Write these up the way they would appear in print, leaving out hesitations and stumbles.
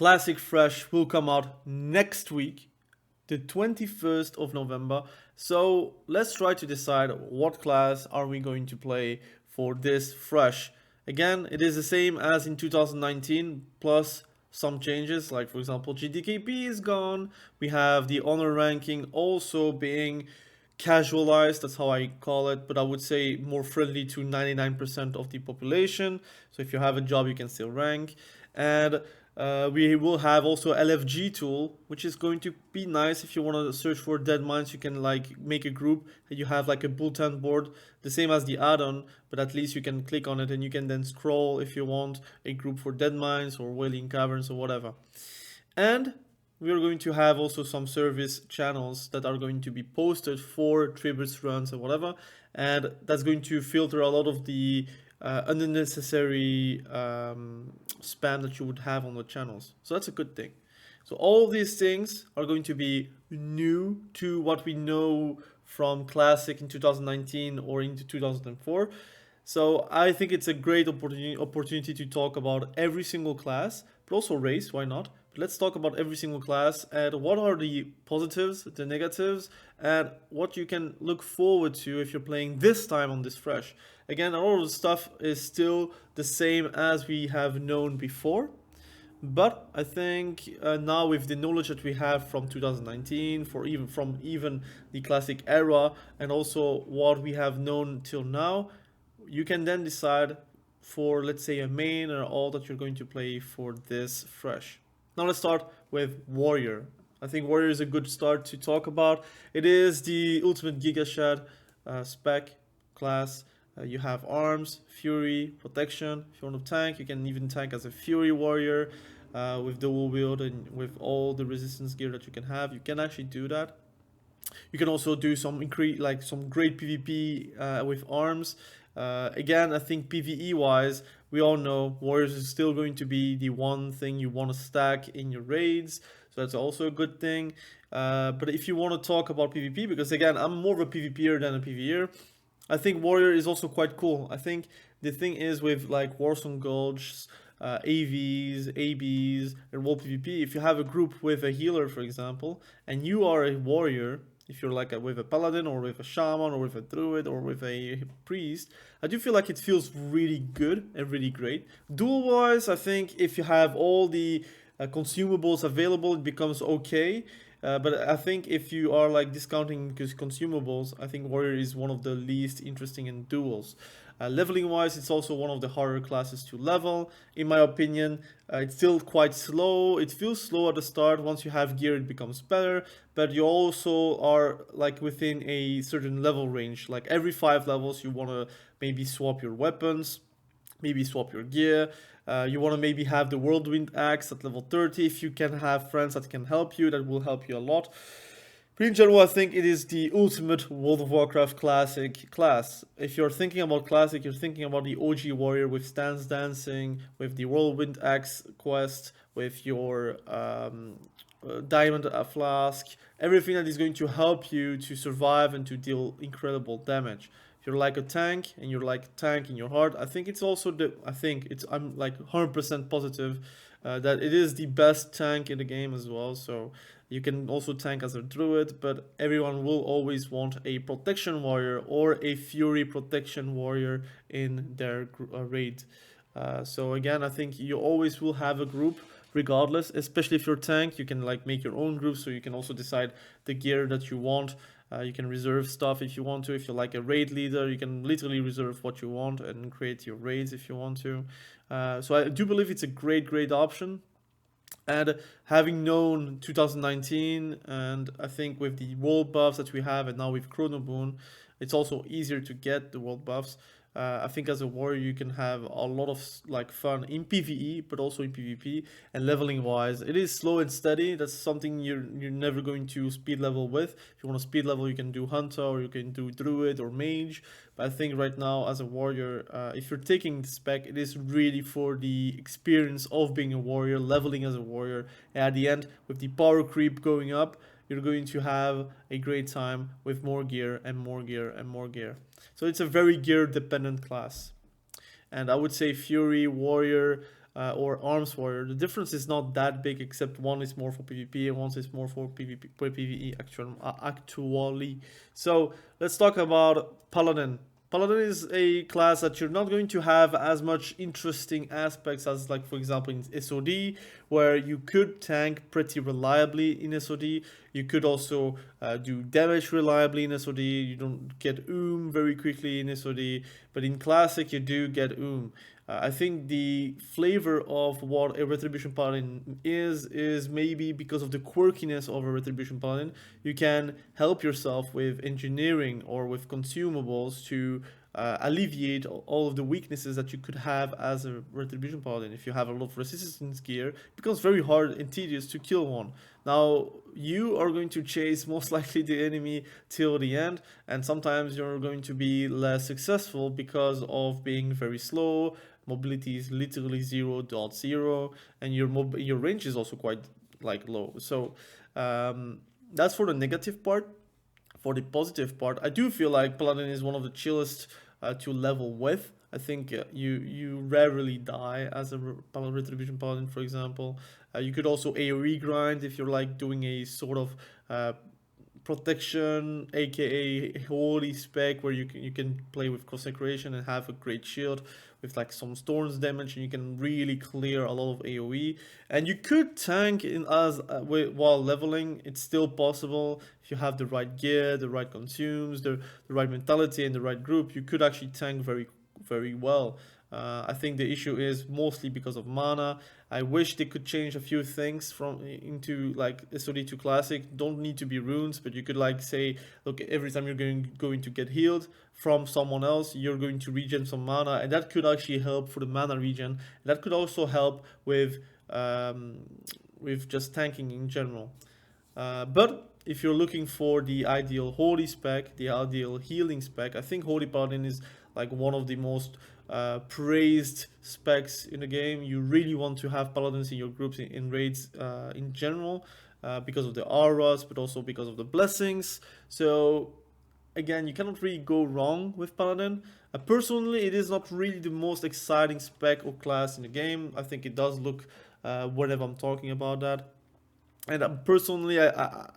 Classic Fresh will come out next week, the 21st of November. So let's try to decide what class are we going to play for this Fresh. Again, it is the same as in 2019, plus some changes, like for example, GDKP is gone. We have the honor ranking also being casualized, that's how I call it, but I would say more friendly to 99% of the population. So if you have a job, you can still rank. And we will have also LFG tool, which is going to be nice if you want to search for dead mines. You can like make a group and you have like a bulletin board, the same as the add-on, but at least you can click on it and you can then scroll if you want a group for dead mines or wailing caverns or whatever. And we are going to have also some service channels that are going to be posted for tributes runs and whatever, and that's going to filter a lot of the unnecessary spam that you would have on the channels. So that's a good thing. So all these things are going to be new to what we know from Classic in 2019 or into 2004. So I think it's a great opportunity to talk about every single class, but also race, why not? But let's talk about every single class and what are the positives, the negatives, and what you can look forward to if you're playing this time on this Fresh. Again, all of the stuff is still the same as we have known before, but I think now with the knowledge that we have from 2019, from even the classic era, and also what we have known till now, you can then decide for, let's say, a main or all that you're going to play for this Fresh. Now let's start with Warrior. I think Warrior is a good start to talk about. It is the ultimate Giga Shad spec class. You have arms, fury, protection. If you want to tank, you can even tank as a fury warrior with dual wield and with all the resistance gear that you can have. You can actually do that. You can also do some some great PvP with arms. Again, I think PvE wise, we all know warriors is still going to be the one thing you want to stack in your raids, so that's also a good thing. But if you want to talk about PvP, because again, I'm more of a PvPer than a PvEer, I think warrior is also quite cool. I think the thing is with like Warsong Gulch, AVs, ABs, and World PvP, if you have a group with a healer, for example, and you are a warrior, if you're like with a Paladin or with a Shaman or with a Druid or with a Priest, I do feel like it feels really good and really great. Duel-wise, I think if you have all the consumables available, it becomes okay. But I think if you are like discounting consumables, I think Warrior is one of the least interesting in duels. Leveling wise, it's also one of the harder classes to level. In my opinion, it's still quite slow. It feels slow at the start. Once you have gear, it becomes better. But you also are like within a certain level range. Like every 5 levels, you want to maybe swap your weapons, maybe swap your gear. You want to maybe have the Whirlwind Axe at level 30. If you can have friends that can help you, that will help you a lot. But in general, I think it is the ultimate World of Warcraft Classic class. If you're thinking about Classic, you're thinking about the OG Warrior with Stance Dancing, with the Whirlwind Axe quest, with your Diamond Flask, everything that is going to help you to survive and to deal incredible damage. If you're like a tank and you're like tank in your heart, I think it's also I'm like 100% positive that it is the best tank in the game as well. So you can also tank as a druid, but everyone will always want a protection warrior or a fury protection warrior in their raid. So again, I think you always will have a group regardless, especially if you're tank. You can like make your own group, so you can also decide the gear that you want. You can reserve stuff if you want to. If you're like a raid leader, you can literally reserve what you want and create your raids if you want to. So I do believe it's a great option. And having known 2019, and I think with the world buffs that we have, and now with Chrono Boon, it's also easier to get the world buffs. I think as a warrior you can have a lot of like fun in PvE, but also in PvP. And leveling wise, it is slow and steady. That's something you're never going to speed level with. If you want to speed level, you can do Hunter or you can do Druid or Mage. But I think right now as a warrior, if you're taking the spec, it is really for the experience of being a warrior, leveling as a warrior. And at the end, with the power creep going up, you're going to have a great time with more gear and more gear and more gear. So it's a very gear dependent class. And I would say Fury, Warrior, or arms warrior. The difference is not that big, except one is more for PvP and one is more for PvP, PvE actually. So let's talk about Paladin. Paladin is a class that you're not going to have as much interesting aspects as, like, for example, in SOD, where you could tank pretty reliably in SOD. You could also do damage reliably in SOD. You don't get very quickly in SOD, but in Classic you do get I think the flavor of what a Retribution Paladin is maybe because of the quirkiness of a Retribution Paladin. You can help yourself with engineering or with consumables to alleviate all of the weaknesses that you could have as a Retribution Paladin. If you have a lot of resistance gear, it becomes very hard and tedious to kill one. Now, you are going to chase most likely the enemy till the end, and sometimes you're going to be less successful because of being very slow. Mobility is literally 0.0, and your range is also quite like low. So that's for the negative part. For the positive part, I do feel like Paladin is one of the chillest to level with. I think you rarely die as a Retribution Paladin, for example. You could also AoE grind if you're like doing a sort of protection, aka holy spec, where you can play with consecration and have a great shield with like some storms damage, and you can really clear a lot of AoE. And you could tank in while leveling. It's still possible if you have the right gear, the right consumes, the right mentality, and the right group. You could actually tank very well. I think the issue is mostly because of mana. I wish they could change a few things from into like SOD to Classic. Don't need to be runes, but you could like say, look, every time you're going to get healed from someone else, you're going to regen some mana, and that could actually help for the mana regen. That could also help with just tanking in general. But if you're looking for the ideal holy spec, the ideal healing spec, I think Holy Paladin is like one of the most praised specs in the game. You really want to have paladins in your groups in raids in general because of the auras, but also because of the blessings. So again, you cannot really go wrong with paladin. Personally, it is not really the most exciting spec or class in the game. I think it does look whenever I'm talking about that. And personally, I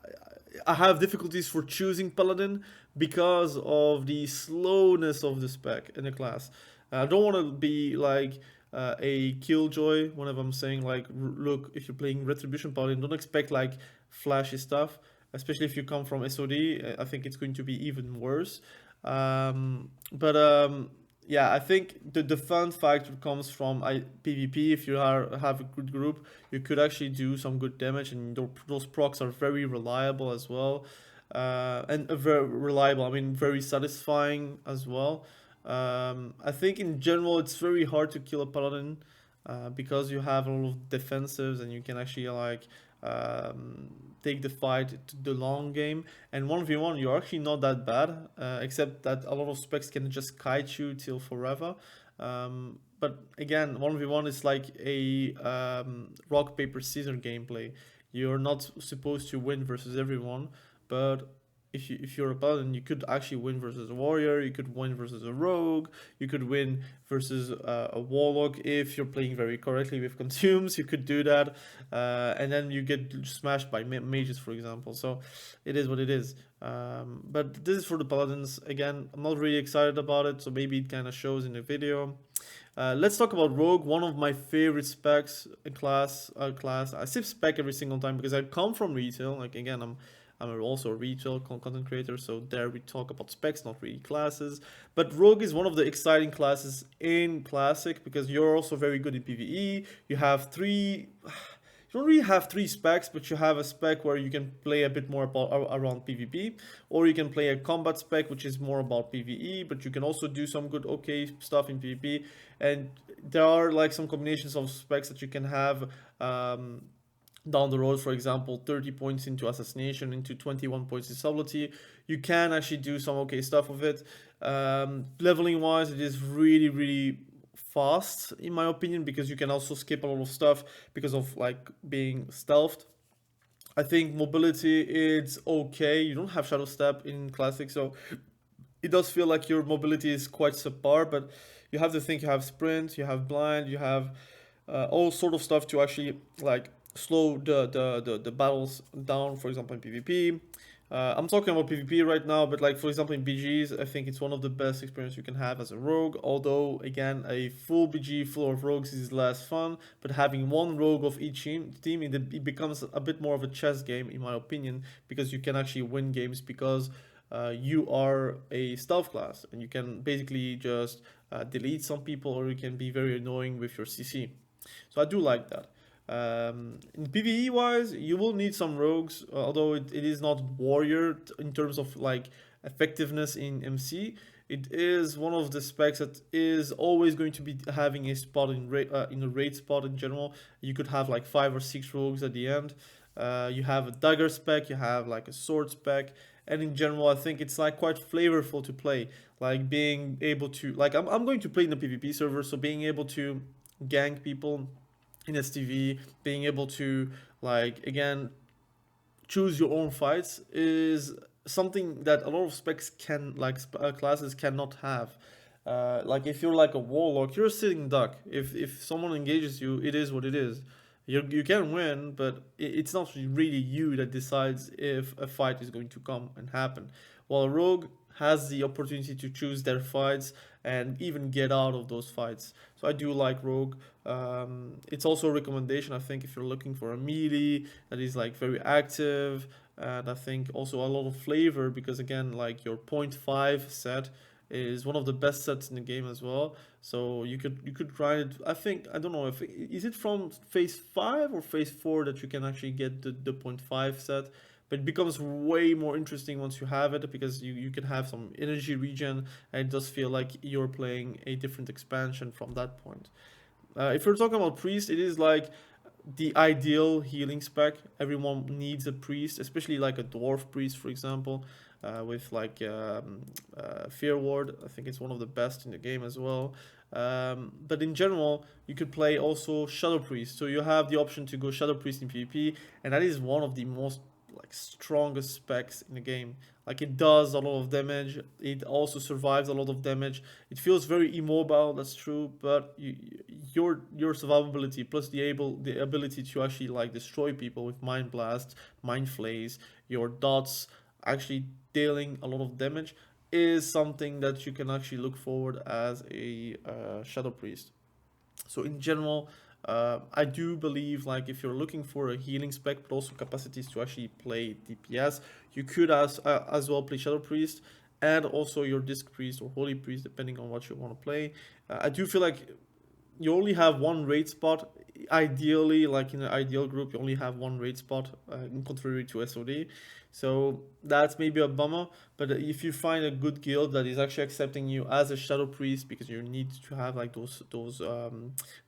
have difficulties for choosing paladin because of the slowness of the spec in the class. I don't want to be like a killjoy whenever I'm saying like, look, if you're playing Retribution Paladin, don't expect like flashy stuff, especially if you come from SOD. I think it's going to be even worse. Yeah, I think the fun factor comes from PvP. If you have a good group, you could actually do some good damage, and those procs are very reliable as well. And very reliable, I mean, very satisfying as well. I think in general it's very hard to kill a paladin because you have a lot of defensives, and you can actually like take the fight to the long game. And 1v1 you're actually not that bad, except that a lot of specs can just kite you till forever. But again, 1v1 is like a rock paper scissors gameplay. You're not supposed to win versus everyone, but if you're a paladin, you could actually win versus a warrior, you could win versus a rogue, you could win versus a warlock. If you're playing very correctly with consumes, you could do that, and then you get smashed by mages, for example. So it is what it is. But this is for the paladins. Again, I'm not really excited about it, so maybe it kind of shows in the video. Let's talk about rogue, one of my favorite specs class. I say spec every single time because I come from retail. Like, again, I'm also a retail content creator, so there we talk about specs, not really classes. But rogue is one of the exciting classes in Classic because you're also very good in PvE. You have you don't really have three specs, but you have a spec where you can play a bit more around PvP, or you can play a combat spec, which is more about PvE, but you can also do some good stuff in PvP. And there are like some combinations of specs that you can have down the road. For example, 30 points into assassination, into 21 points in subtlety. You can actually do some okay stuff with it. Leveling wise, it is really fast in my opinion, because you can also skip a lot of stuff because of like being stealthed. I think mobility, it's okay. You don't have shadow step in Classic, so it does feel like your mobility is quite subpar, but you have to think you have sprint, you have blind, you have all sort of stuff to actually like slow the battles down, for example in PvP. I'm talking about PvP right now, but like for example in BGs, I think it's one of the best experience you can have as a rogue. Although again, a full BG full of rogues is less fun, but having one rogue of each team it becomes a bit more of a chess game in my opinion, because you can actually win games because you are a stealth class and you can basically just delete some people, or you can be very annoying with your CC. So I do like that. In PvE wise, you will need some rogues, although it is not warrior in terms of like effectiveness in MC. It is one of the specs that is always going to be having a spot in a raid spot in general. You could have like 5 or 6 rogues at the end. You have a dagger spec, you have like a sword spec, and in general, I think it's like quite flavorful to play. Like being able to like I'm going to play in the PvP server, so being able to gank people in STV, being able to like again choose your own fights is something that a lot of specs can like classes cannot have. Like if you're like a warlock, you're a sitting duck. If someone engages you, it is what it is. You can win, but it's not really you that decides if a fight is going to come and happen. While a rogue has the opportunity to choose their fights and even get out of those fights. So I do like rogue. It's also a recommendation, I think, if you're looking for a melee that is like very active, and I think also a lot of flavor, because again, like your point 0.5 set is one of the best sets in the game as well. So you could grind it. I think I don't know if is it from phase 5 or phase 4 that you can actually get the point 0.5 set. But it becomes way more interesting once you have it, because you can have some energy regen, and it does feel like you're playing a different expansion from that point. If you're talking about priest, it is like the ideal healing spec. Everyone needs a priest, especially like a dwarf priest, for example, with like fear ward. I think it's one of the best in the game as well. But in general, you could play also shadow priest. So you have the option to go shadow priest in PvP, and that is one of the most like strongest specs in the game. Like it does a lot of damage. It also survives a lot of damage. It feels very immobile. That's true, but your survivability plus the ability to actually like destroy people with mind blast, mind flays, your dots actually dealing a lot of damage is something that you can actually look forward as a shadow priest. So in general, I do believe like if you're looking for a healing spec but also capacities to actually play DPS, you could as well play Shadow Priest and also your Disc Priest or Holy Priest depending on what you want to play. I do feel like you only have one raid spot. Ideally, like in an ideal group, you only have one raid spot, in contrary to SOD. So that's maybe a bummer. But if you find a good guild that is actually accepting you as a shadow priest, because you need to have like those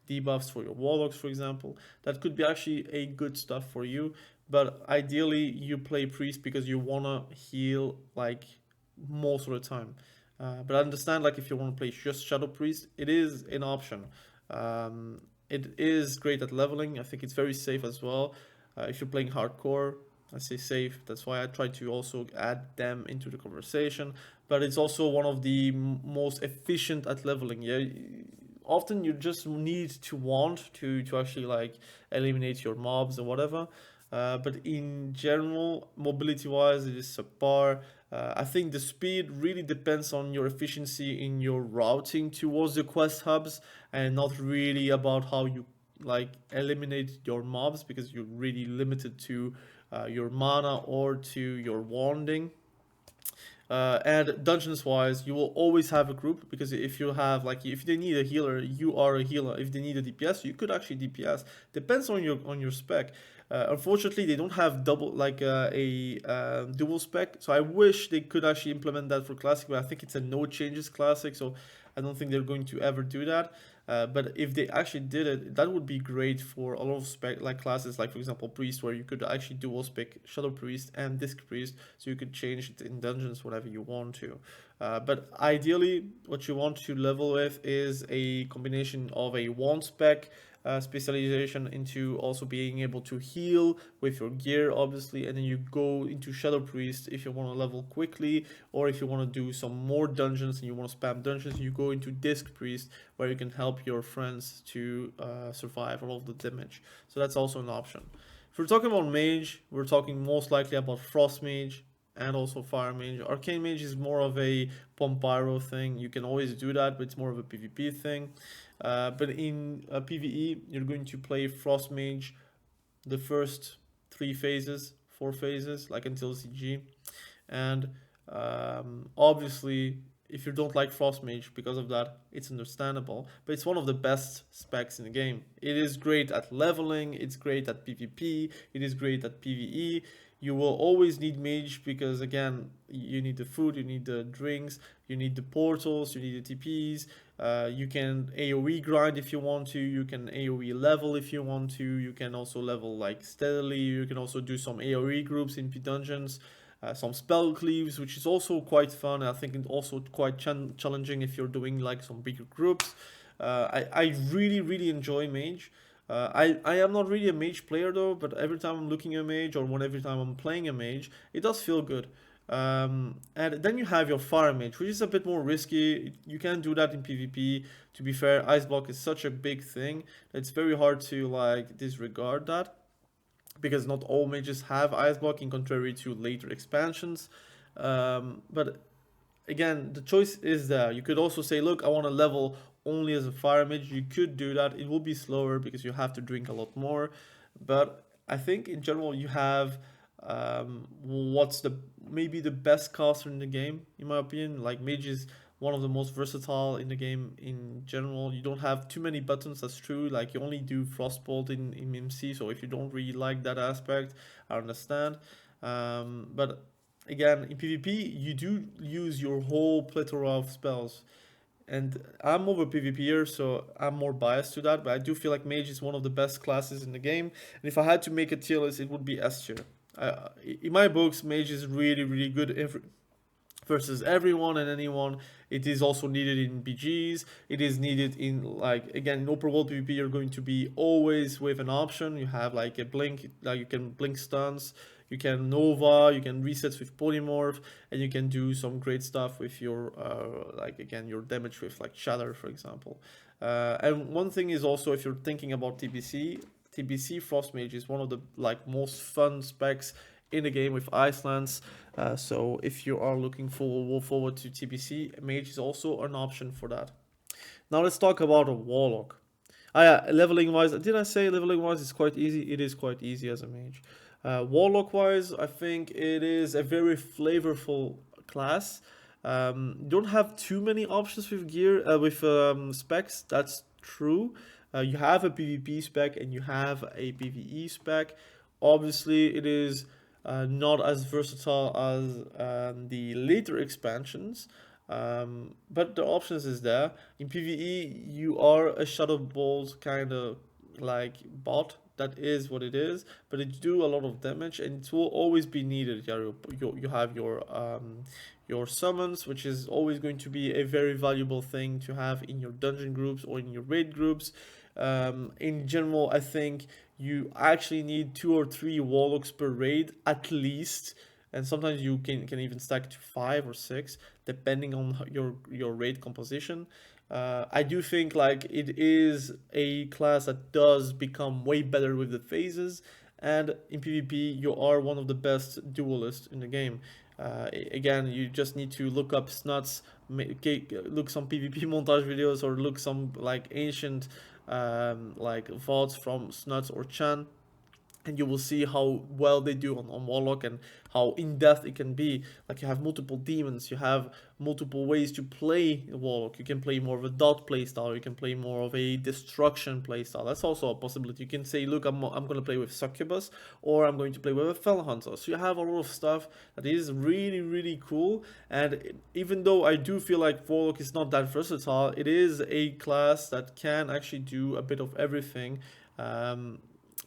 debuffs for your warlocks, for example, that could be actually a good stuff for you. But ideally, you play priest because you wanna heal like most of the time. But I understand like if you want to play just shadow priest, it is an option. It is great at leveling. I think it's very safe as well. If you're playing hardcore, I say safe. That's why I try to also add them into the conversation. But it's also one of the most efficient at leveling. Yeah, often you just need to want to actually like eliminate your mobs or whatever. But in general, mobility wise, it is subpar. I think the speed really depends on your efficiency in your routing towards the quest hubs, and not really about how you like eliminate your mobs, because you're really limited to your mana or to your wanding. And dungeons wise, you will always have a group, because if you have like if they need a healer, you are a healer. If they need a DPS, you could actually DPS. Depends on your spec. Unfortunately, they don't have double like a dual spec. So I wish they could actually implement that for classic, but I think it's a no changes classic. So I don't think they're going to ever do that. But if they actually did it, that would be great for a lot of spec like classes, like for example priest, where you could actually dual spec shadow priest and disc priest, so you could change it in dungeons whatever you want to. But ideally, what you want to level with is a combination of a wand spec, specialization into also being able to heal with your gear, obviously, and then you go into Shadow Priest if you want to level quickly, or if you want to do some more dungeons and you want to spam dungeons, you go into Disc Priest where you can help your friends to survive all of the damage. So that's also an option. If we're talking about Mage, we're talking most likely about Frost Mage and also Fire Mage. Arcane Mage is more of a Pompyro thing. You can always do that, but it's more of a PvP thing. But in PvE, you're going to play Frost Mage the first 4 phases, like until CG. And obviously, if you don't like Frost Mage because of that, it's understandable. But it's one of the best specs in the game. It is great at leveling, it's great at PvP, it is great at PvE. You will always need Mage because, again, you need the food, you need the drinks, you need the portals, you need the TPs. You can AoE grind if you want to, you can AoE level if you want to, you can also level like steadily, you can also do some AoE groups in dungeons. Some spell cleaves, which is also quite fun. I think it's also quite challenging if you're doing like some bigger groups. I really enjoy Mage. I am not really a Mage player though, but every time I'm looking at a Mage or every time I'm playing a Mage, it does feel good. And then you have your Fire Mage, which is a bit more risky. You can't do that in PvP. To be fair, Ice Block is such a big thing that it's very hard to like disregard that, because not all mages have Ice Block in contrary to later expansions. But again, the choice is there. You could also say, look, I want to level only as a Fire Mage. You could do that. It will be slower because you have to drink a lot more. But I think in general you have what's maybe the best caster in the game, in my opinion. Like Mage is one of the most versatile in the game in general. You don't have too many buttons, that's true. Like you only do Frostbolt in MC, so if you don't really like that aspect, I understand. But again, in PvP, you do use your whole plethora of spells. And I'm more of a PvPer, so I'm more biased to that, but I do feel like Mage is one of the best classes in the game. And if I had to make a tier list, it would be S tier. In my books, Mage is really good versus everyone and anyone. It is also needed in BGs. It is needed in, like, again, in open world PvP, you're going to be always with an option. You have like a blink, like you can blink stuns, you can Nova, you can reset with Polymorph, and you can do some great stuff with your, like, again, your damage with like Shatter, for example. And one thing is also, if you're thinking about TBC Frost Mage is one of the like most fun specs in the game with Icelands. So if you are looking forward to TBC, Mage is also an option for that. Now let's talk about a Warlock. Yeah, leveling wise, did I say leveling wise is quite easy? It is quite easy as a Mage. Warlock wise, I think it is a very flavorful class. You don't have too many options with gear, with specs, that's true. You have a PvP spec and you have a PvE spec. Obviously, it is not as versatile as the later expansions, but the options is there. In PvE, you are a Shadow Balls kind of like bot. That is what it is, but it do a lot of damage, and it will always be needed. You have your summons, which is always going to be a very valuable thing to have in your dungeon groups or in your raid groups. In general, I think you actually need 2 or 3 Warlocks per raid at least, and sometimes you can even stack to 5 or 6 depending on your raid composition. I do think like it is a class that does become way better with the phases, and in PvP you are one of the best duelists in the game. Again, you just need to look up snuts, look some PvP montage videos, or look some like ancient like VODs from Snuts or Chan, and you will see how well they do on Warlock and how in-depth it can be. Like you have multiple demons, you have multiple ways to play Warlock. You can play more of a dot playstyle, you can play more of a destruction playstyle. That's also a possibility. You can say, look, I'm going to play with Succubus, or I'm going to play with a Fell Hunter. So you have a lot of stuff that is really cool. And even though I do feel like Warlock is not that versatile, it is a class that can actually do a bit of everything.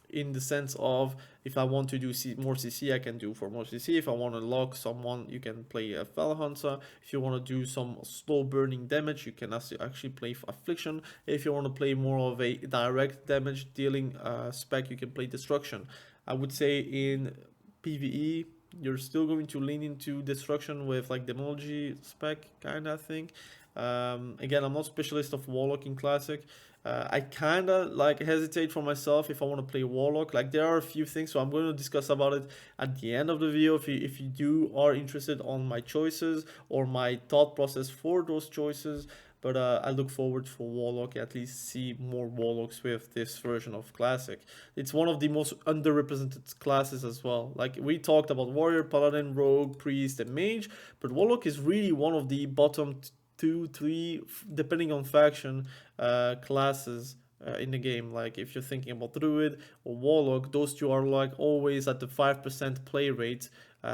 in the sense of if I want to do more CC, I can do for more CC. If I want to lock someone, you can play a Fel Hunter. If you want to do some slow burning damage, you can actually play Affliction. If you want to play more of a direct damage dealing spec, you can play Destruction. I would say in PvE, you're still going to lean into Destruction with like Demonology spec kind of thing. Again, I'm not specialist of Warlock in Classic. I kind of like hesitate for myself if I want to play Warlock. Like there are a few things, so I'm going to discuss about it at the end of the video. If you are interested on my choices or my thought process for those choices. But I look forward for Warlock, at least see more Warlocks with this version of Classic. It's one of the most underrepresented classes as well. Like we talked about Warrior, Paladin, Rogue, Priest, and Mage, but Warlock is really one of the bottom 2, 3, depending on faction, classes in the game. Like if you're thinking about Druid or Warlock, those two are like always at the 5% play rate,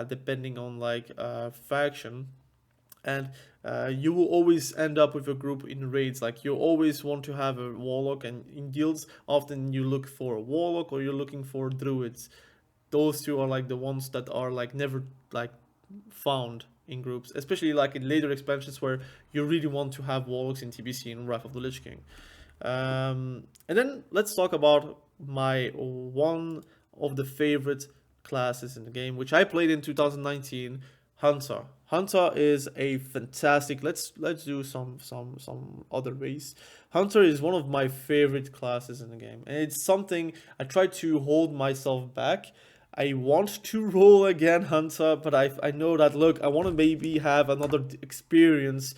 depending on like faction. And you will always end up with a group in raids. Like you always want to have a Warlock, and in guilds often you look for a Warlock or you're looking for Druids. Those two are like the ones that are like never like found in groups, especially like in later expansions where you really want to have Warlocks in TBC and Wrath of the Lich King. And then let's talk about my one of the favorite classes in the game, which I played in 2019, Hunter. Hunter is a fantastic. Let's do some other race. Hunter is one of my favorite classes in the game, and it's something I try to hold myself back. I want to roll again Hunter, but I know that, look, I want to maybe have another experience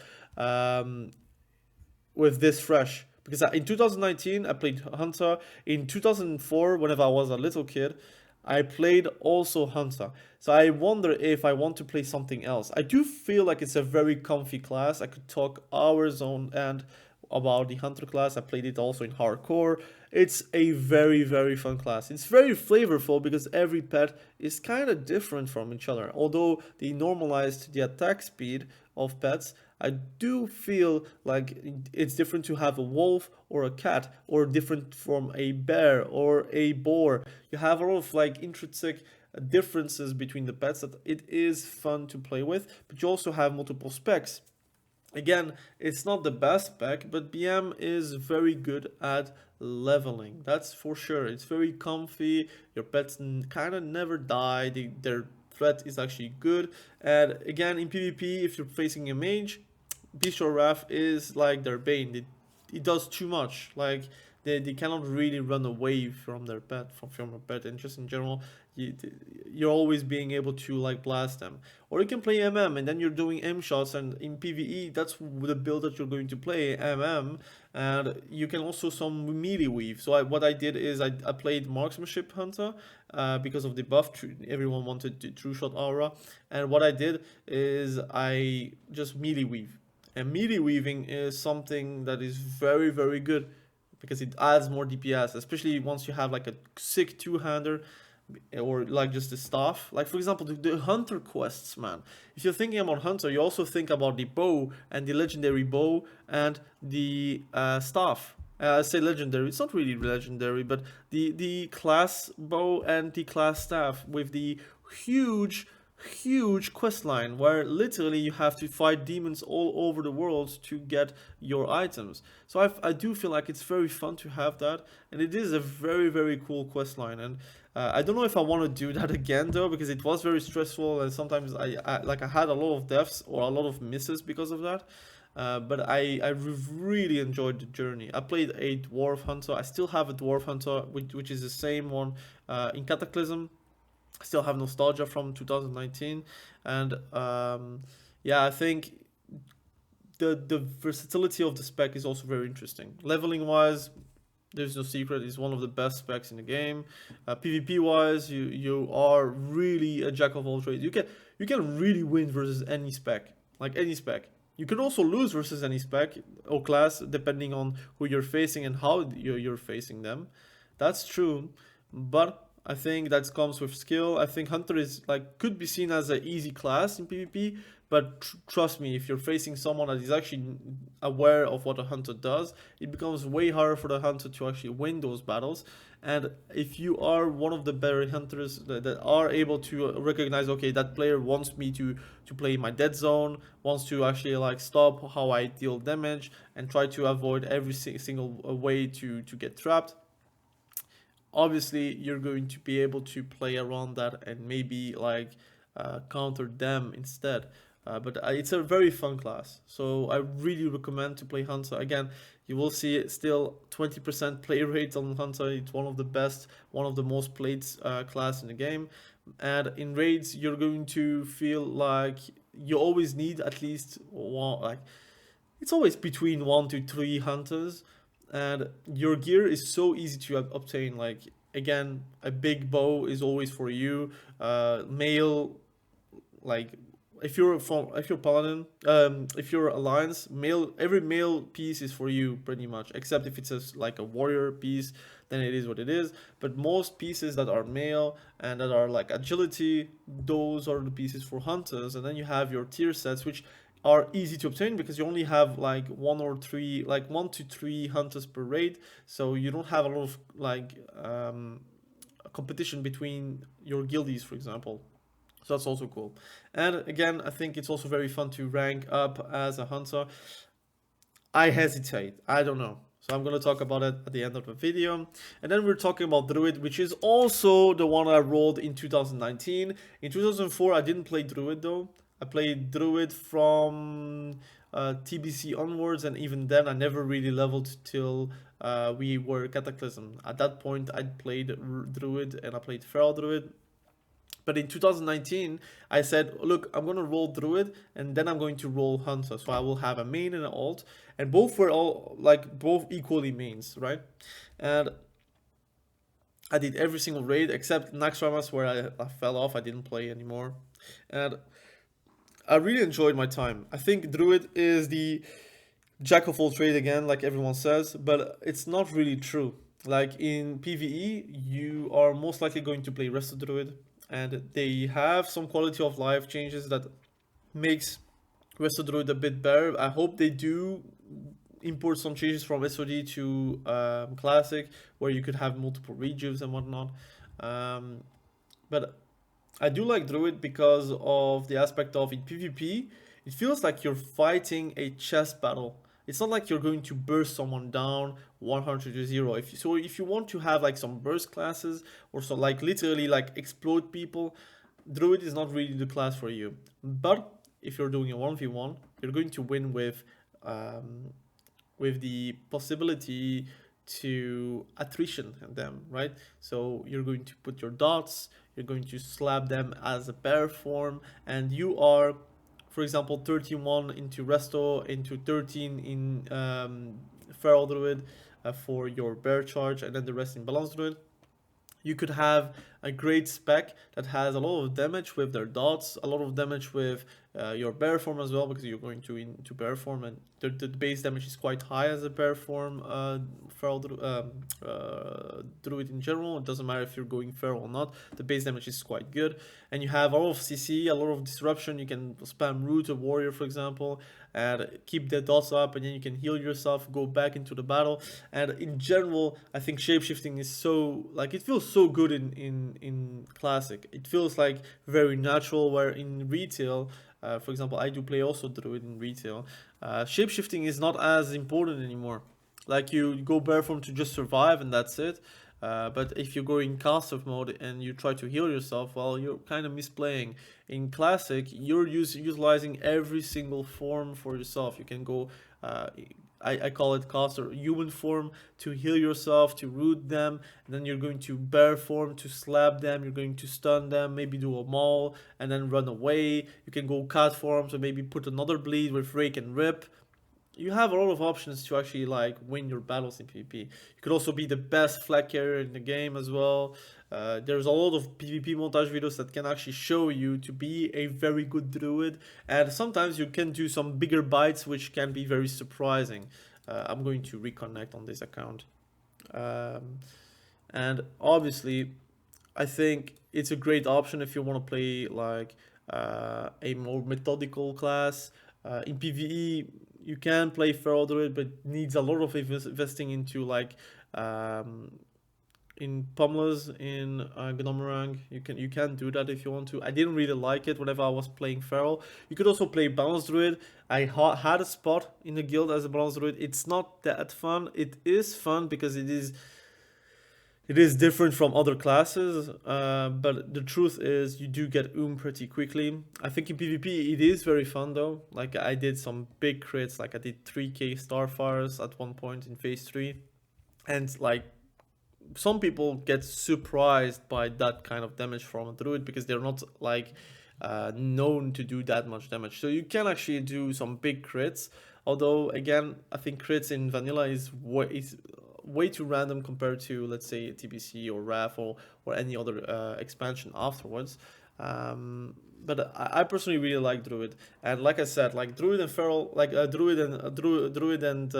with this fresh. Because in 2019, I played Hunter. In 2004, whenever I was a little kid, I played also Hunter. So I wonder if I want to play something else. I do feel like it's a very comfy class. I could talk hours on end about the Hunter class. I played it also in hardcore. It's a very, very fun class. It's very flavorful because every pet is kind of different from each other. Although they normalized the attack speed of pets, I do feel like it's different to have a wolf or a cat, or different from a bear or a boar. You have a lot of like intrinsic differences between the pets that it is fun to play with, but you also have multiple specs. Again, it's not the best spec, but BM is very good at leveling. That's for sure. It's very comfy. Your pets kind of never die. Their threat is actually good. And again, in PvP, if you're facing a mage, Bestial Wrath is like their bane. It does too much. Like they cannot really run away from their pet, from a pet, and just in general, you're always being able to like blast them. Or you can play MM, and then you're doing M shots, and in PvE, that's the build that you're going to play, MM, and you can also some melee weave. So what I did is I played Marksmanship Hunter because of the buff. Everyone wanted the True Shot aura, and what I did is I just melee weave. And melee weaving is something that is very, very good because it adds more DPS, especially once you have like a sick two-hander or like just the staff. Like for example, the Hunter quests, man. If you're thinking about Hunter, you also think about the bow and the legendary bow and the staff. I say legendary, it's not really legendary, but the class bow and the class staff with the huge quest line where literally you have to fight demons all over the world to get your items. So I do feel like it's very fun to have that, and it is a very, very cool quest line. And I don't know if I want to do that again though, because it was very stressful, and sometimes I had a lot of deaths or a lot of misses because of that. But I really enjoyed the journey. I played a Dwarf Hunter. I still have a Dwarf Hunter, which is the same one in Cataclysm. Still have nostalgia from 2019, and yeah, I think the versatility of the spec is also very interesting. Leveling wise, there's no secret, it's one of the best specs in the game. PvP wise, you are really a jack of all trades. You can really win versus any spec, like any spec. You can also lose versus any spec or class depending on who you're facing and how you're facing them. That's true, but I think that comes with skill. I think Hunter is like could be seen as an easy class in PvP, But trust me, if you're facing someone that is actually aware of what a hunter does, it becomes way harder for the hunter to actually win those battles. And if you are one of the better hunters that are able to recognize, okay, that player wants me to play my dead zone, wants to actually like stop how I deal damage and try to avoid every single way to get trapped, obviously you're going to be able to play around that and maybe like counter them instead. But it's a very fun class, so I really recommend to play Hunter. Again, you will see still 20% play rate on Hunter. It's one of the best, one of the most played class in the game. And in raids, you're going to feel like you always need at least one, like it's always between 1 to 3 hunters, and your gear is so easy to obtain. Like again, a big bow is always for you. Mail, like if you're paladin, if you're alliance, mail every mail piece is for you pretty much, except if it's like a warrior piece, then it is what it is. But most pieces that are mail and that are like agility, those are the pieces for hunters. And then you have your tier sets, which are easy to obtain because you only have like 1 or 3, like 1 to 3 hunters per raid, so you don't have a lot of like competition between your guildies, for example. So that's also cool. And again, I think it's also very fun to rank up as a hunter. I hesitate. I don't know. So I'm going to talk about it at the end of the video. And then we're talking about Druid, which is also the one I rolled in 2019. In 2004, I didn't play Druid though. I played Druid from TBC onwards, and even then I never really leveled till we were Cataclysm. At that point, I'd played Druid and I played Feral Druid. But in 2019, I said, look, I'm going to roll Druid and then I'm going to roll Hunter. So I will have a main and an alt. And both were all, like, both equally mains, right? And I did every single raid except Naxxramas, where I fell off. I didn't play anymore. And I really enjoyed my time. I think Druid is the jack of all trades again, like everyone says, but it's not really true. Like in PvE, you are most likely going to play Resto Druid, and they have some quality of life changes that makes Resto Druid a bit better. I hope they do import some changes from SOD to Classic, where you could have multiple rejuves and whatnot. But I do like Druid because of the aspect of in PvP, it feels like you're fighting a chess battle. It's not like you're going to burst someone down 100 to 0. If you want to have like some burst classes or so like literally like explode people, Druid is not really the class for you. But if you're doing a 1v1, you're going to win with the possibility to attrition them, right? So you're going to put your dots, you're going to slap them as a bear form, and you are, for example, 31 into Resto, into 13 in Feral Druid for your bear charge, and then the rest in Balance Druid. You could have a great spec that has a lot of damage with their dots, a lot of damage with your bear form as well, because you're going to into bear form, and the base damage is quite high as a bear form feral druid in general. It doesn't matter if you're going feral or not, the base damage is quite good. And you have a lot of CC, a lot of disruption. You can spam root a warrior, for example, and keep the dots up, and then you can heal yourself, go back into the battle. And in general, I think shapeshifting is so, like, it feels so good in Classic. It feels like very natural, where in retail, for example, I do play also Druid in retail, shapeshifting is not as important anymore. Like, you go bare form to just survive and that's it. But if you go in caster mode and you try to heal yourself, well, you're kind of misplaying. In Classic, you're utilizing every single form for yourself. You can go, I call it caster human form to heal yourself, to root them, and then you're going to bear form to slap them, you're going to stun them, maybe do a maul, and then run away. You can go cat form, so maybe put another bleed with rake and rip. You have a lot of options to actually like win your battles in PvP. You could also be the best flag carrier in the game as well. There's a lot of PvP montage videos that can actually show you to be a very good druid, and sometimes you can do some bigger bites which can be very surprising. I'm going to reconnect on this account. And obviously, I think it's a great option if you want to play like a more methodical class. In PvE, you can play Feral Druid, but needs a lot of investing into like in pummelers in Gnomerang. You can do that if you want to. I didn't really like it whenever I was playing Feral. You could also play Balance Druid. I had a spot in the guild as a Balance Druid. It's not that fun. It is fun because it is different from other classes, but the truth is you do get pretty quickly. I think in PvP it is very fun though. Like I did some big crits, like I did 3k Starfires at one point in phase 3, and like some people get surprised by that kind of damage from a druid because they're not like known to do that much damage. So you can actually do some big crits. Although again, I think crits in vanilla is way too random compared to, let's say, TBC or RAF or any other expansion afterwards. But I personally really like Druid, and like I said, like Druid and Feral, like Druid and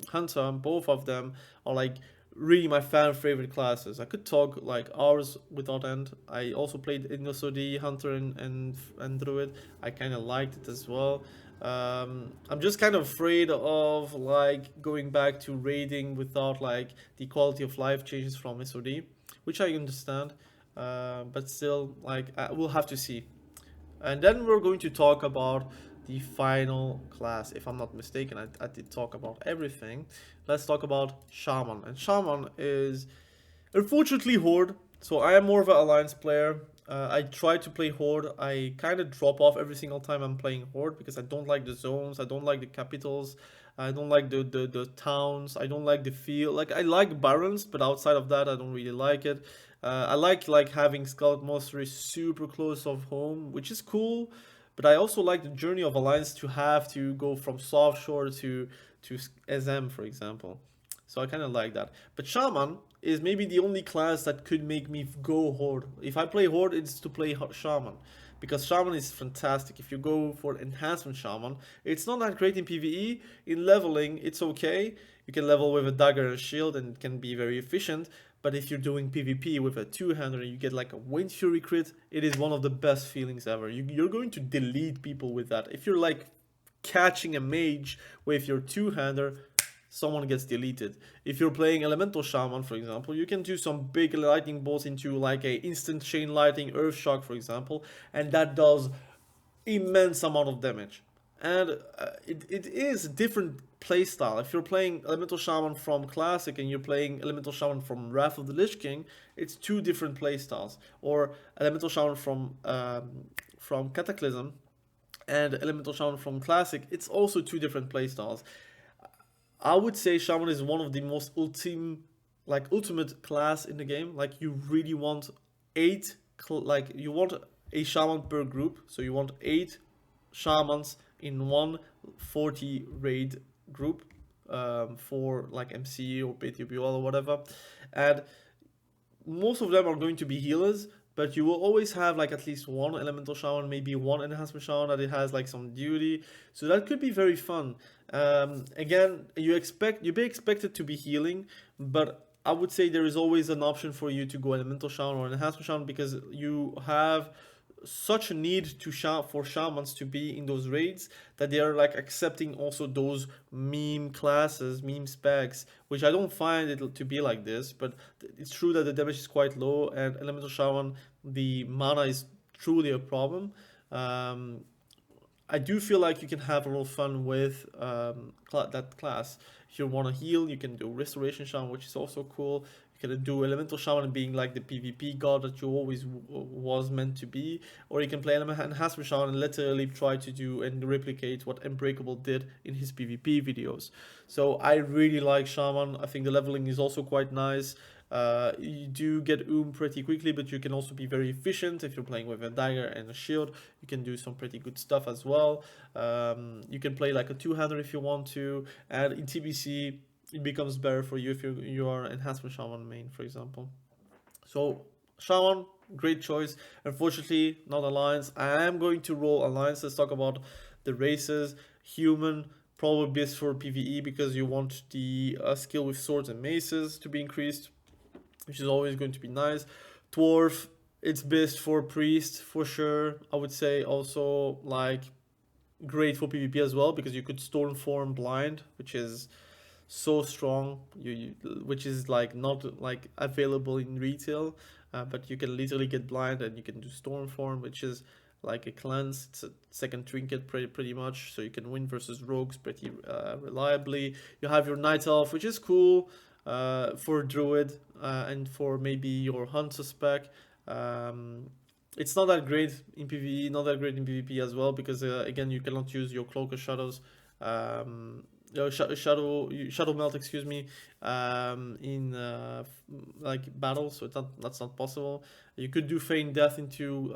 Hunter, both of them are like really my favorite classes. I could talk like hours without end. I also played Innosod, Hunter, and Druid. I kind of liked it as well. I'm just kind of afraid of like going back to raiding without like the quality of life changes from SOD, which I understand, but still, like we'll have to see. And then we're going to talk about the final class. If I'm not mistaken, I did talk about everything. Let's talk about Shaman. And Shaman is unfortunately Horde. So I am more of an Alliance player. I try to play Horde. I kind of drop off every single time I'm playing Horde because I don't like the zones. I don't like the capitals. I don't like the towns. I don't like the feel. Like I like Barons, but outside of that, I don't really like it. I like having Scout Mastery super close of home, which is cool. But I also like the journey of Alliance to have to go from Soft Shore to SM, for example. So I kind of like that. But Shaman is maybe the only class that could make me go Horde. If I play Horde, it's to play Shaman. Because Shaman is fantastic. If you go for Enhancement Shaman, it's not that great in PvE. In leveling, it's okay. You can level with a dagger and a shield and it can be very efficient. But if you're doing PvP with a two-hander and you get like a Wind Fury crit, it is one of the best feelings ever. You're going to delete people with that. If you're like catching a mage with your two-hander, someone gets deleted. If you're playing Elemental Shaman, for example, you can do some big lightning bolts into like a instant chain lightning, Earth Shock, for example, and that does immense amount of damage. And it is a different playstyle. If you're playing Elemental Shaman from Classic and you're playing Elemental Shaman from Wrath of the Lich King, it's two different playstyles. Or Elemental Shaman from Cataclysm and Elemental Shaman from Classic, it's also two different playstyles. I would say Shaman is one of the most ultimate class in the game. Like you really want you want a shaman per group, so you want 8 shamans in one 40 raid group, for like MC or PTBL or whatever, and most of them are going to be healers, but you will always have like at least one elemental shaman, maybe one enhancement shaman that it has like some duty, so that could be very fun. Again, you be expected to be healing, but I would say there is always an option for you to go elemental shaman or enhancement shaman because you have such a need for shamans to be in those raids that they are like accepting also those meme classes, meme specs, which I don't find it to be like this, but it's true that the damage is quite low and elemental shaman, the mana is truly a problem. I do feel like you can have a little fun with that class. If you want to heal, you can do Restoration Shaman, which is also cool. You can do Elemental Shaman being like the PvP god that you always was meant to be. Or you can play Enhancement Shaman and literally try to do and replicate what Unbreakable did in his PvP videos. So I really like Shaman. I think the leveling is also quite nice. You do get pretty quickly, but you can also be very efficient if you're playing with a dagger and a shield. You can do some pretty good stuff as well. You can play like a two-hander if you want to, and in TBC it becomes better for you if you are enhancement shaman main, for example. So Shaman, great choice. Unfortunately, not Alliance. I am going to roll Alliance. Let's talk about the races. Human, probably best for PvE because you want the skill with swords and maces to be increased, which is always going to be nice. Dwarf, It's best for priest for sure. I would say also like great for PvP as well because you could Stormform blind, which is so strong. Which is like not like available in retail, but you can literally get blind and you can do Stormform, which is like a cleanse. It's a second trinket pretty much, so you can win versus rogues pretty reliably. You have your Night Elf, which is cool for Druid and for maybe your Hunter spec. Um, it's not that great in PvE, not that great in PvP as well because again you cannot use your Cloak of Shadows. Shadow melt, excuse me, in like battle, so that's not possible. You could do feign death into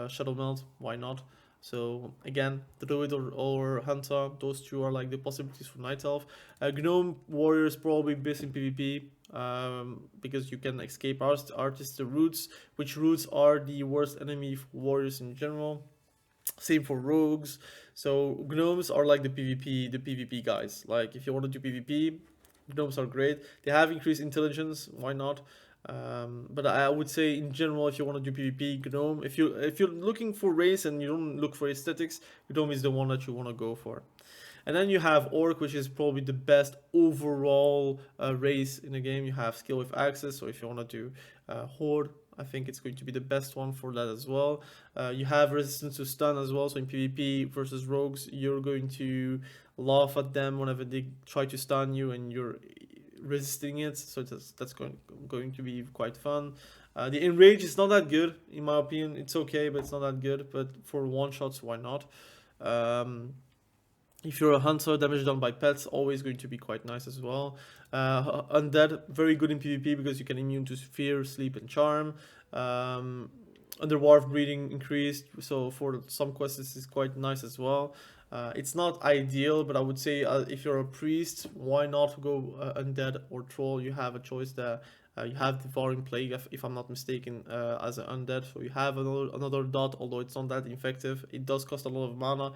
shadow melt, why not? So again, druid or hunter, those two are like the possibilities for night elf. Gnome warrior is probably best in PvP because you can escape artist the roots, which roots are the worst enemy for warriors in general. Same for rogues. So gnomes are like the PvP guys. Like if you want to do PvP, gnomes are great. They have increased intelligence. Why not? But I would say in general, if you want to do PvP, gnome. If you're looking for race and you don't look for aesthetics, gnome is the one that you want to go for. And then you have Orc, which is probably the best overall race in the game. You have skill with access, so if you want to do Horde, I think it's going to be the best one for that as well. You have resistance to stun as well, so in PvP versus rogues, you're going to laugh at them whenever they try to stun you and you're resisting it, so that's going to be quite fun. The enrage is not that good, in my opinion. It's okay, but it's not that good. But for one-shots, why not? If you're a hunter, damage done by pets, always going to be quite nice as well. Undead, very good in PvP because you can immune to fear, sleep, and charm. Underwater breeding increased, so for some quests this is quite nice as well. It's not ideal, but I would say if you're a priest, why not go undead or troll? You have a choice there. You have Devouring Plague, if I'm not mistaken, as an undead. So you have another dot, although it's not that effective. It does cost a lot of mana.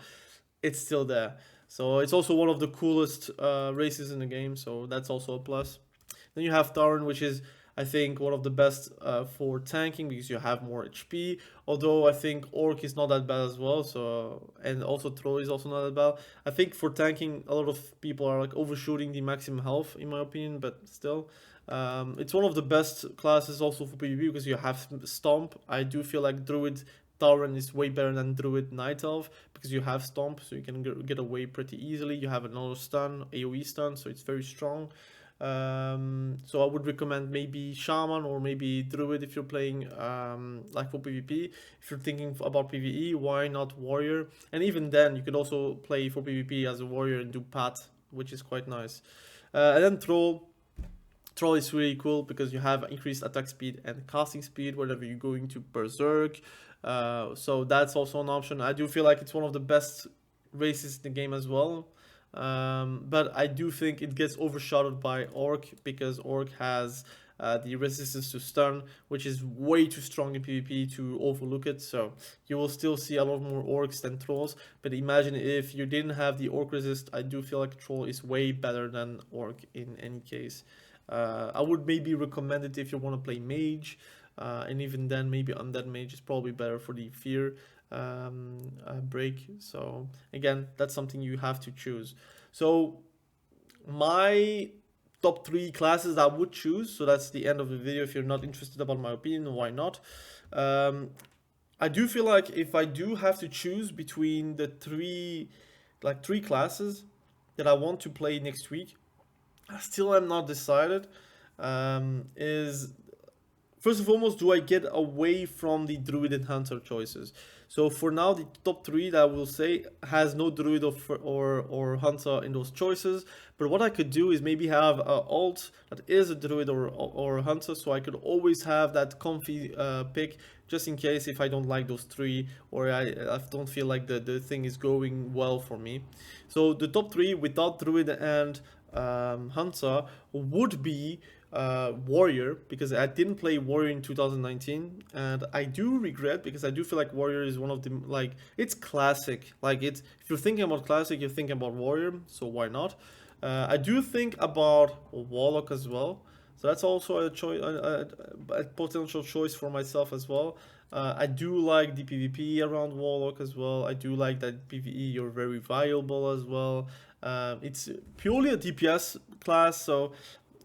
It's still there. So it's also one of the coolest races in the game, so that's also a plus. Then you have Tauren, which is, I think, one of the best for tanking because you have more HP. Although I think Orc is not that bad as well, so and also Troll is also not that bad. I think for tanking, a lot of people are like overshooting the maximum health, in my opinion, but still. It's one of the best classes also for PvP because you have Stomp. I do feel like Druid Tauren is way better than Druid Night Elf because you have Stomp, so you can get away pretty easily. You have another stun, AoE stun, so it's very strong. So I would recommend maybe Shaman or maybe Druid if you're playing like for PvP. If you're thinking about PvE, why not Warrior? And even then, you could also play for PvP as a Warrior and do Path, which is quite nice. And then Troll. Troll is really cool because you have increased attack speed and casting speed whenever you're going to Berserk. So that's also an option. I do feel like it's one of the best races in the game as well. But I do think it gets overshadowed by Orc because Orc has the resistance to stun, which is way too strong in PvP to overlook it. So you will still see a lot more Orcs than Trolls. But imagine if you didn't have the Orc resist, I do feel like Troll is way better than Orc in any case. I would maybe recommend it if you want to play Mage, and even then maybe Undead Mage is probably better for the fear break. So again, that's something you have to choose. So my top 3 classes I would choose, so that's the end of the video. If you're not interested about my opinion, why not? I do feel like if I do have to choose between the three classes that I want to play next week, I still am not decided. Is first and foremost, do I get away from the Druid and Hunter choices? So for now, the top 3 that I will say has no Druid or Hunter in those choices. But what I could do is maybe have an alt that is a Druid or a Hunter, so I could always have that comfy pick just in case if I don't like those 3 or I don't feel like the thing is going well for me. So the top 3 without Druid and Hunter would be Warrior, because I didn't play Warrior in 2019 and I do regret, because I do feel like Warrior is one of the, like, it's classic, like it's, if you're thinking about classic you're thinking about Warrior, so why not? I do think about Warlock as well, so that's also a choice, a potential choice for myself as well. I do like the PvP around Warlock as well. I do like that PvE you're very viable as well. It's purely a DPS class, so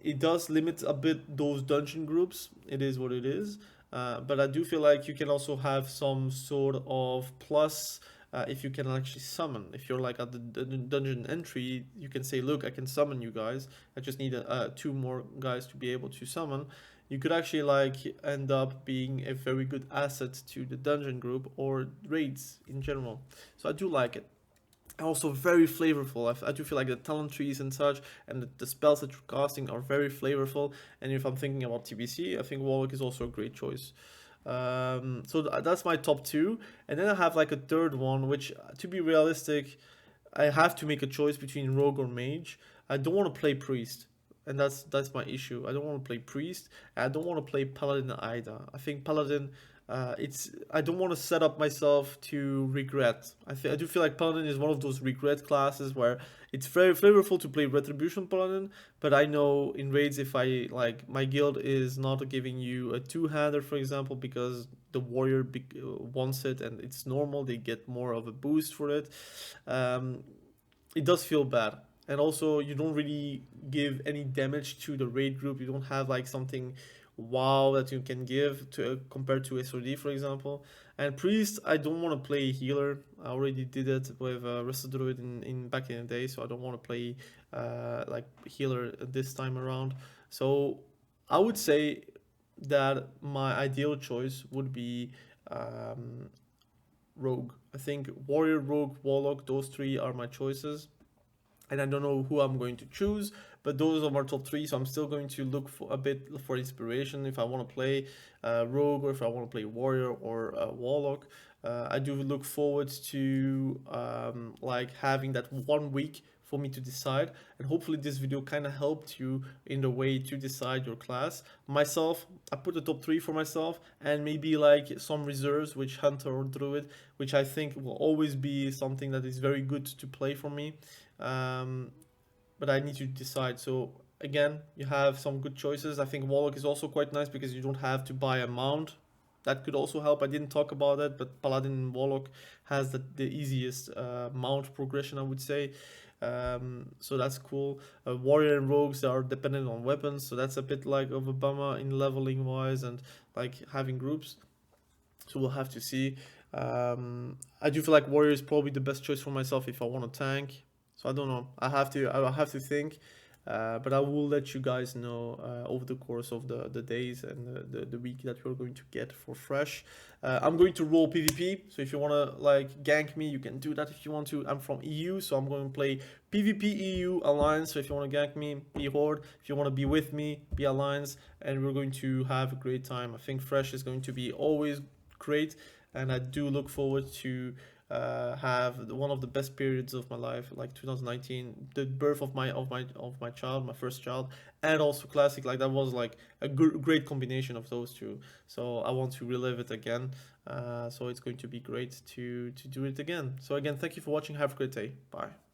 it does limit a bit those dungeon groups. It is what it is. But I do feel like you can also have some sort of plus if you can actually summon. If you're like at the dungeon entry, you can say, look, I can summon you guys. I just need two more guys to be able to summon. You could actually like end up being a very good asset to the dungeon group or raids in general. So I do like it. Also very flavorful. I do feel like the talent trees and such and the spells that you're casting are very flavorful. And if I'm thinking about TBC, I think Warlock is also a great choice. So that's my top two. And then I have like a third one, which to be realistic, I have to make a choice between Rogue or Mage. I don't want to play Priest. And that's my issue. I don't want to play Priest. And I don't want to play Paladin either. I think Paladin I don't want to set up myself to regret. I do feel like Paladin is one of those regret classes where it's very flavorful to play Retribution Paladin, but I know in raids if I like my guild is not giving you a two-hander, for example, because the warrior wants it and it's normal, they get more of a boost for it. It does feel bad. And also, you don't really give any damage to the raid group. You don't have like something wow that you can give to compared to SOD, for example. And priest, I don't want to play healer. I already did it with Rested Druid in back in the day, so I don't want to play like healer this time around. So I would say that my ideal choice would be rogue. I think warrior, rogue, warlock, those three are my choices. And I don't know who I'm going to choose, but those are my top three. So I'm still going to look for a bit for inspiration if I want to play rogue or if I want to play warrior or warlock. I do look forward to like having that 1 week for me to decide, and hopefully this video kind of helped you in the way to decide your class. Myself, I put the top three for myself and maybe like some reserves, which hunter or druid, which I think will always be something that is very good to play for me. But I need to decide. So again, you have some good choices. I think Warlock is also quite nice because you don't have to buy a mount. That could also help. I didn't talk about it, but Paladin and Warlock has the easiest mount progression, I would say. So that's cool. Warrior and rogues are dependent on weapons, so that's a bit like of a bummer in leveling wise and like having groups. So we'll have to see. I do feel like warrior is probably the best choice for myself if I want to tank. So I don't know. I have to think. But I will let you guys know over the course of the days and the week that we're going to get for fresh. I'm going to roll PvP, so if you want to like gank me, you can do that if you want to. I'm from EU, so I'm going to play PvP EU Alliance, so if you want to gank me, be Horde. If you want to be with me, be Alliance, and we're going to have a great time. I think fresh is going to be always great, and I do look forward to have one of the best periods of my life, like 2019, the birth of my child, my first child, and also classic. Like that was like a great combination of those two. So I want to relive it again. So it's going to be great to do it again. So again, thank you for watching. Have a great day. Bye.